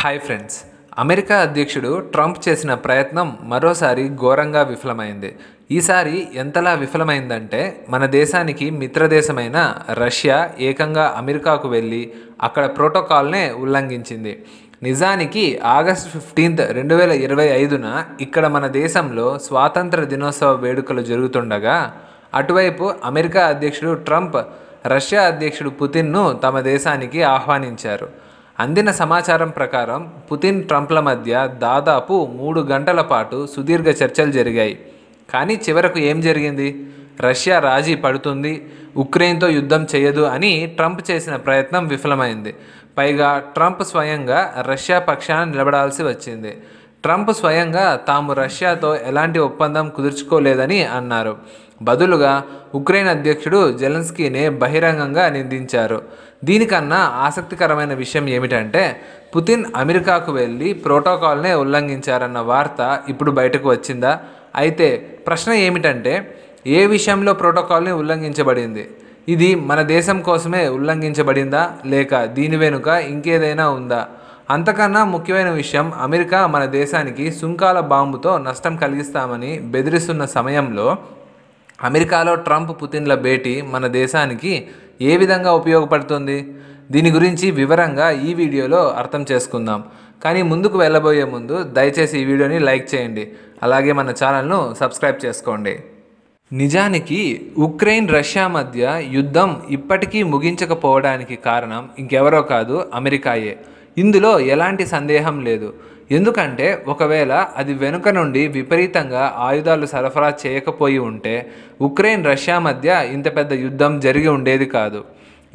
Hi friends. America అధ్యక్షుడు Trump చేసిన ప్రయత్నం మరోసారి ఘోరంగా విఫలమైంది. ఈసారి ఎంతలా విఫలమైందంటే మన దేశానికి మిత్రదేశమైన రష్యా ఏకంగా అమెరికాకు వెళ్ళి అక్కడ ప్రోటోకాల్నే ఉల్లంఘించింది. నిజానికి ఆగస్టు 15, 2025న ఇక్కడ మన దేశంలో స్వాతంత్ర దినోత్సవ వేడుకలు జరుగుతుండగా అటువైపు అమెరికా అధ్యక్షుడు ట్రంప్ రష్యా అధ్యక్షుడు పుతిన్ను తమ దేశానికి ఆహ్వానించారు. అందిన సమాచారం ప్రకారం పుతిన్ ట్రంప్ల మధ్య దాదాపు 3 గంటల పాటు సుదీర్ఘ చర్చలు జరిగాయి. కానీ చివరకు ఏం జరిగింది? రష్యా రాజీ పడుతుంది, ఉక్రెయిన్తో యుద్ధం చేయదు అని ట్రంప్ చేసిన ప్రయత్నం విఫలమైంది. పైగా ట్రంప్ స్వయంగా రష్యా పక్షాన నిలబడాల్సి వచ్చింది. ట్రంప్ స్వయంగా తాము రష్యాతో ఎలాంటి ఒప్పందం కుదుర్చుకోలేదని అన్నారు. బదులుగా ఉక్రెయిన్ అధ్యక్షుడు జెలెన్స్కీనే బహిరంగంగా నిందించారు. దీనికన్నా ఆసక్తికరమైన విషయం ఏమిటంటే పుతిన్ అమెరికాకు వెళ్ళి ప్రోటోకాల్నే ఉల్లంఘించారన్న వార్త ఇప్పుడు బయటకు వచ్చిందా? అయితే ప్రశ్న ఏమిటంటే ఏ విషయంలో ప్రోటోకాల్ని ఉల్లంఘించబడింది? ఇది మన దేశం కోసమే ఉల్లంఘించబడిందా లేక దీని వెనుక ఇంకేదైనా ఉందా? అంతకన్నా ముఖ్యమైన విషయం, అమెరికా మన దేశానికి సుంకాల బాంబుతో నష్టం కలిగిస్తామని బెదిరిస్తున్న సమయంలో అమెరికాలో ట్రంప్ పుతిన్ల భేటీ మన దేశానికి ఏ విధంగా ఉపయోగపడుతుంది? దీని గురించి వివరంగా ఈ వీడియోలో అర్థం చేసుకుందాం. కానీ ముందుకు వెళ్ళబోయే ముందు దయచేసి ఈ వీడియోని లైక్ చేయండి, అలాగే మన ఛానల్ను సబ్స్క్రైబ్ చేసుకోండి. నిజానికి ఉక్రెయిన్ రష్యా మధ్య యుద్ధం ఇప్పటికీ ముగించకపోవడానికి కారణం ఇంకెవరో కాదు, అమెరికాయే. ఇందులో ఎలాంటి సందేహం లేదు. ఎందుకంటే ఒకవేళ అది వెనుక నుండి విపరీతంగా ఆయుధాలు సరఫరా చేయకపోయి ఉంటే ఉక్రెయిన్ రష్యా మధ్య ఇంత పెద్ద యుద్ధం జరిగి ఉండేది కాదు.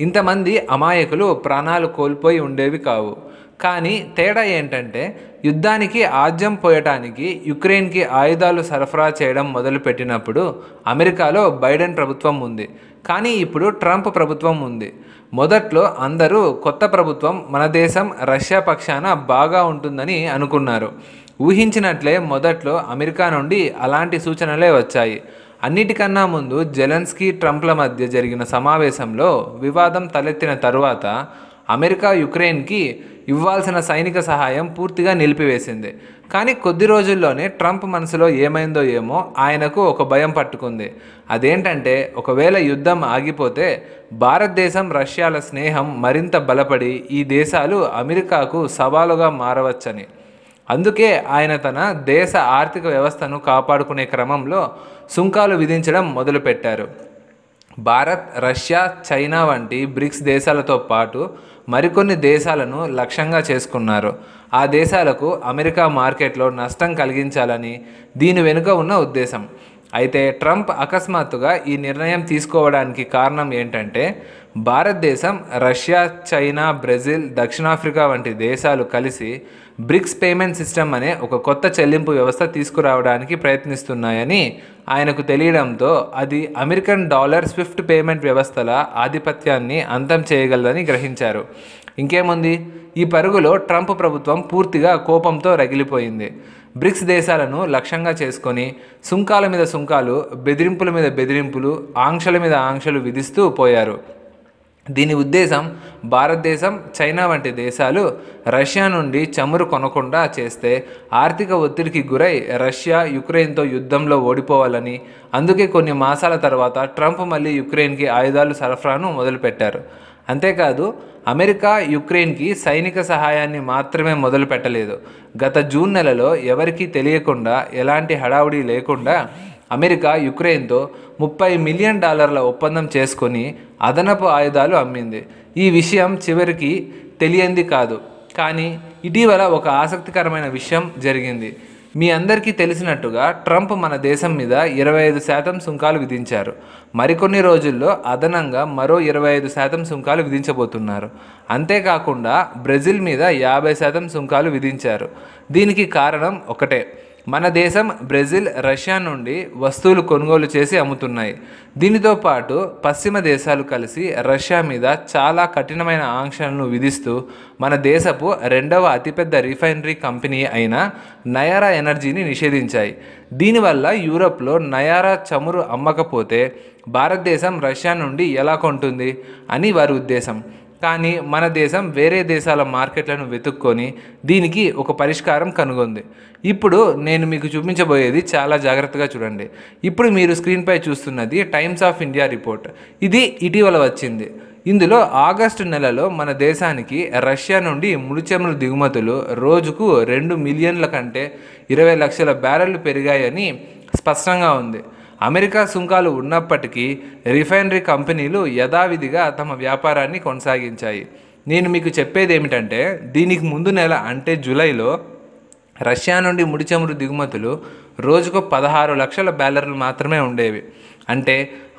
ఇంతమంది అమాయకులు ప్రాణాలు కోల్పోయి ఉండేవి కావు. కానీ తేడా ఏంటంటే యుద్ధానికి ఆజ్యం పోయటానికి యుక్రెయిన్కి ఆయుధాలు సరఫరా చేయడం మొదలుపెట్టినప్పుడు అమెరికాలో బైడెన్ ప్రభుత్వం ఉంది, కానీ ఇప్పుడు ట్రంప్ ప్రభుత్వం ఉంది. మొదట్లో అందరూ కొత్త ప్రభుత్వం మన దేశం రష్యా పక్షాన బాగా ఉంటుందని అనుకున్నారు. ఊహించినట్లే మొదట్లో అమెరికా నుండి అలాంటి సూచనలే వచ్చాయి. అన్నిటికన్నా ముందు జెలెన్స్కీ ట్రంప్ల మధ్య జరిగిన సమావేశంలో వివాదం తలెత్తిన తరువాత అమెరికా యుక్రెయిన్కి ఇవ్వాల్సిన సైనిక సహాయం పూర్తిగా నిలిపివేసింది. కానీ కొద్ది రోజుల్లోనే ట్రంప్ మనసులో ఏమైందో ఏమో ఆయనకు ఒక భయం పట్టుకుంది. అదేంటంటే ఒకవేళ యుద్ధం ఆగిపోతే భారతదేశం రష్యాల స్నేహం మరింత బలపడి ఈ దేశాలు అమెరికాకు సవాలుగా మారవచ్చని. అందుకే ఆయన తన దేశ ఆర్థిక వ్యవస్థను కాపాడుకునే క్రమంలో సుంకాలు విధించడం మొదలుపెట్టారు. భారత్, రష్యా, చైనా వంటి బ్రిక్స్ దేశాలతో పాటు మరికొన్ని దేశాలను లక్ష్యంగా చేసుకున్నారు. ఆ దేశాలకు అమెరికా మార్కెట్లో నష్టం కలిగించాలని దీని వెనుక ఉన్న ఉద్దేశం. అయితే ట్రంప్ అకస్మాత్తుగా ఈ నిర్ణయం తీసుకోవడానికి కారణం ఏంటంటే భారతదేశం, రష్యా, చైనా, బ్రెజిల్, దక్షిణాఫ్రికా వంటి దేశాలు కలిసి బ్రిక్స్ పేమెంట్ సిస్టమ్ అనే ఒక కొత్త చెల్లింపు వ్యవస్థ తీసుకురావడానికి ప్రయత్నిస్తున్నాయని ఆయనకు తెలియడంతో అది అమెరికన్ డాలర్ స్విఫ్ట్ పేమెంట్ వ్యవస్థల ఆధిపత్యాన్ని అంతం చేయగలదని గ్రహించారు. ఇంకేముంది, ఈ పరుగులో ట్రంప్ ప్రభుత్వం పూర్తిగా కోపంతో రగిలిపోయింది. బ్రిక్స్ దేశాలను లక్ష్యంగా చేసుకొని సుంకాల మీద సుంకాలు, బెదిరింపుల మీద బెదిరింపులు, ఆంక్షల మీద ఆంక్షలు విధిస్తూ పోయారు. దీని ఉద్దేశం భారతదేశం, చైనా వంటి దేశాలు రష్యా నుండి చమురు కొనకుండా చేస్తే ఆర్థిక ఒత్తిడికి గురై రష్యా యుక్రెయిన్తో యుద్ధంలో ఓడిపోవాలని. అందుకే కొన్ని మాసాల తర్వాత ట్రంప్ మళ్ళీ యుక్రెయిన్కి ఆయుధాలు సరఫరాను మొదలుపెట్టారు. అంతేకాదు అమెరికా యుక్రెయిన్కి సైనిక సహాయాన్ని మాత్రమే మొదలు పెట్టలేదు. గత జూన్ నెలలో ఎవరికీ తెలియకుండా, ఎలాంటి హడావుడి లేకుండా అమెరికా యుక్రెయిన్తో $30 మిలియన్ ఒప్పందం చేసుకొని అదనపు ఆయుధాలు అమ్మింది. ఈ విషయం చివరికి తెలియంది కాదు. కానీ ఇటీవల ఒక ఆసక్తికరమైన విషయం జరిగింది. మీ అందరికీ తెలిసినట్టుగా ట్రంప్ మన దేశం మీద 25% సుంకాలు విధించారు. మరికొన్ని రోజుల్లో అదనంగా మరో 25% సుంకాలు విధించబోతున్నారు. అంతేకాకుండా బ్రెజిల్ మీద 50% సుంకాలు విధించారు. దీనికి కారణం ఒకటే, మన దేశం బ్రెజిల్, రష్యా నుండి వస్తువులు కొనుగోలు చేసి అమ్ముతున్నాయి. దీనితో పాటు పశ్చిమ దేశాలు కలిసి రష్యా మీద చాలా కఠినమైన ఆంక్షలను విధిస్తూ మన దేశపు రెండవ అతిపెద్ద రిఫైనరీ కంపెనీ అయిన నయారా ఎనర్జీని నిషేధించాయి. దీనివల్ల యూరోప్లో నయారా చమురు అమ్మకపోతే భారతదేశం రష్యా నుండి ఎలా కొంటుంది అని వారి ఉద్దేశం. కానీ మన దేశం వేరే దేశాల మార్కెట్లను వెతుక్కొని దీనికి ఒక పరిష్కారం కనుగొంది. ఇప్పుడు నేను మీకు చూపించబోయేది చాలా జాగ్రత్తగా చూడండి. ఇప్పుడు మీరు స్క్రీన్పై చూస్తున్నది టైమ్స్ ఆఫ్ ఇండియా రిపోర్ట్. ఇది ఇటీవల వచ్చింది. ఇందులో ఆగస్టు నెలలో మన దేశానికి రష్యా నుండి ముడిచమురు దిగుమతులు రోజుకు 2 మిలియన్ల కంటే 20 లక్షల బ్యారెళ్లు పెరిగాయని స్పష్టంగా ఉంది. అమెరికా సుంకాలు ఉన్నప్పటికీ రిఫైనరీ కంపెనీలు యథావిధిగా తమ వ్యాపారాన్ని కొనసాగించాయి. నేను మీకు చెప్పేది ఏమిటంటే, దీనికి ముందు నెల అంటే జూలైలో రష్యా నుండి ముడిచమురు దిగుమతులు రోజుకు 16 లక్షల బ్యారెళ్లు మాత్రమే ఉండేవి. అంటే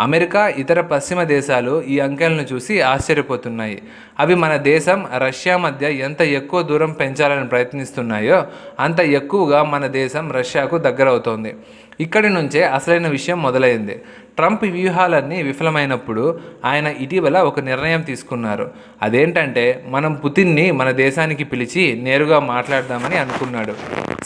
అమెరికా, ఇతర పశ్చిమ దేశాలు ఈ అంకెలను చూసి ఆశ్చర్యపోతున్నాయి. అవి మన దేశం రష్యా మధ్య ఎంత ఎక్కువ దూరం పెంచాలని ప్రయత్నిస్తున్నాయో అంత ఎక్కువగా మన దేశం రష్యాకు దగ్గరవుతోంది. ఇక్కడి నుంచే అసలైన విషయం మొదలైంది. ట్రంప్ వ్యూహాలన్నీ విఫలమైనప్పుడు ఆయన ఇటీవల ఒక నిర్ణయం తీసుకున్నారు. అదేంటంటే, మనం పుతిన్ని మన దేశానికి పిలిచి నేరుగా మాట్లాడదామని అనుకున్నాడు.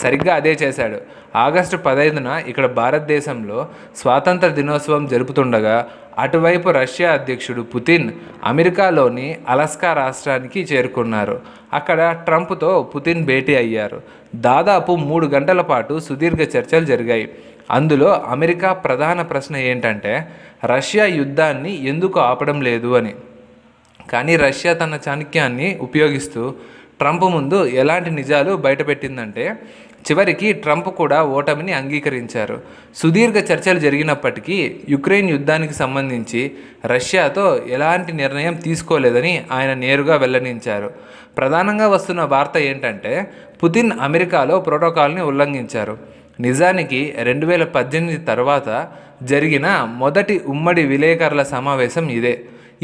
సరిగ్గా అదే చేశాడు. ఆగస్టు 15న ఇక్కడ భారతదేశంలో స్వాతంత్ర దినోత్సవం జరుపుతుండగా అటువైపు రష్యా అధ్యక్షుడు పుతిన్ అమెరికాలోని అలాస్కా రాష్ట్రానికి చేరుకున్నారు. అక్కడ ట్రంప్తో పుతిన్ భేటీ అయ్యారు. దాదాపు 3 గంటల పాటు సుదీర్ఘ చర్చలు జరిగాయి. అందులో అమెరికా ప్రధాన ప్రశ్న ఏంటంటే, రష్యా యుద్ధాన్ని ఎందుకు ఆపడం లేదు అని. కానీ రష్యా తన చాణక్యాన్ని ఉపయోగిస్తూ ట్రంప్ ముందు ఎలాంటి నిజాలు బయటపెట్టిందంటే, చివరికి ట్రంప్ కూడా ఓటమిని అంగీకరించారు. సుదీర్ఘ చర్చలు జరిగినప్పటికీ యుక్రెయిన్ యుద్ధానికి సంబంధించి రష్యాతో ఎలాంటి నిర్ణయం తీసుకోలేదని ఆయన నేరుగా వెల్లడించారు. ప్రధానంగా వస్తున్న వార్త ఏంటంటే, పుతిన్ అమెరికాలో ప్రోటోకాల్ని ఉల్లంఘించారు. నిజానికి 2018 తర్వాత జరిగిన మొదటి ఉమ్మడి విలేకరుల సమావేశం ఇదే.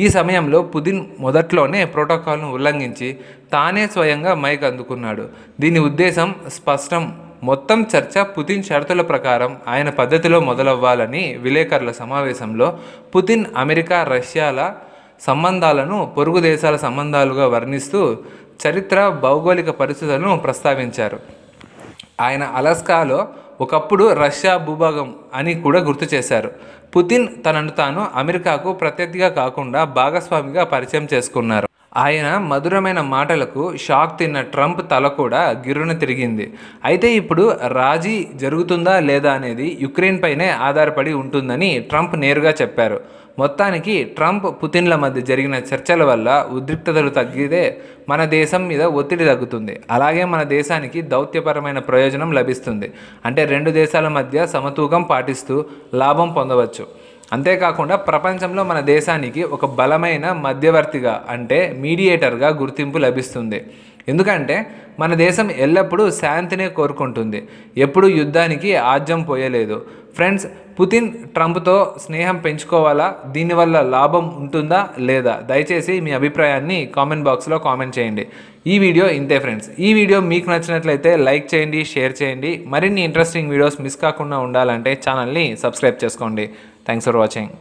ఈ సమయంలో పుతిన్ మొదట్లోనే ప్రోటోకాల్ను ఉల్లంఘించి తానే స్వయంగా మైక్ అందుకున్నాడు. దీని ఉద్దేశం స్పష్టం. మొత్తం చర్చ పుతిన్ షరతుల ప్రకారం ఆయన పద్ధతిలో మొదలవ్వాలని. విలేకరుల సమావేశంలో పుతిన్ అమెరికా, రష్యాల సంబంధాలను పొరుగు దేశాల సంబంధాలుగా వర్ణిస్తూ చరిత్ర, భౌగోళిక పరిస్థితులను ప్రస్తావించారు. ఆయన అలాస్కాలో ఒకప్పుడు రష్యా భూభాగం అని కూడా గుర్తు చేశారు. పుతిన్ తనను తాను అమెరికాకు ప్రత్యర్థిగా కాకుండా భాగస్వామిగా పరిచయం చేసుకున్నారు. ఆయన మధురమైన మాటలకు షాక్ తిన్న ట్రంప్ తల కూడా గిర్రున తిరిగింది. అయితే ఇప్పుడు రాజీ జరుగుతుందా లేదా అనేది యుక్రెయిన్ పైనే ఆధారపడి ఉంటుందని ట్రంప్ నేరుగా చెప్పారు. మొత్తానికి ట్రంప్, పుతిన్ల మధ్య జరిగిన చర్చల వల్ల ఉద్రిక్తతలు తగ్గితే మన దేశం మీద ఒత్తిడి తగ్గుతుంది. అలాగే మన దేశానికి దౌత్యపరమైన ప్రయోజనం లభిస్తుంది. అంటే 2 దేశాల మధ్య సమతూకం పాటిస్తూ లాభం పొందవచ్చు. అంతేకాకుండా ప్రపంచంలో మన దేశానికి ఒక బలమైన మధ్యవర్తిగా, అంటే మీడియేటర్గా గుర్తింపు లభిస్తుంది. ఎందుకంటే మన దేశం ఎల్లప్పుడూ శాంతినే కోరుకుంటుంది, ఎప్పుడూ యుద్ధానికి ఆజ్యం పోయలేదు. ఫ్రెండ్స్, పుతిన్ ట్రంప్తో స్నేహం పెంచుకోవాలా? దీనివల్ల లాభం ఉంటుందా లేదా? దయచేసి మీ అభిప్రాయాన్ని కామెంట్ బాక్స్లో కామెంట్ చేయండి. ఈ వీడియో ఇంతే ఫ్రెండ్స్. ఈ వీడియో మీకు నచ్చినట్లయితే లైక్ చేయండి, షేర్ చేయండి. మరిన్ని ఇంట్రెస్టింగ్ వీడియోస్ మిస్ కాకుండా ఉండాలంటే ఛానల్ని సబ్స్క్రైబ్ చేసుకోండి. Thanks for watching.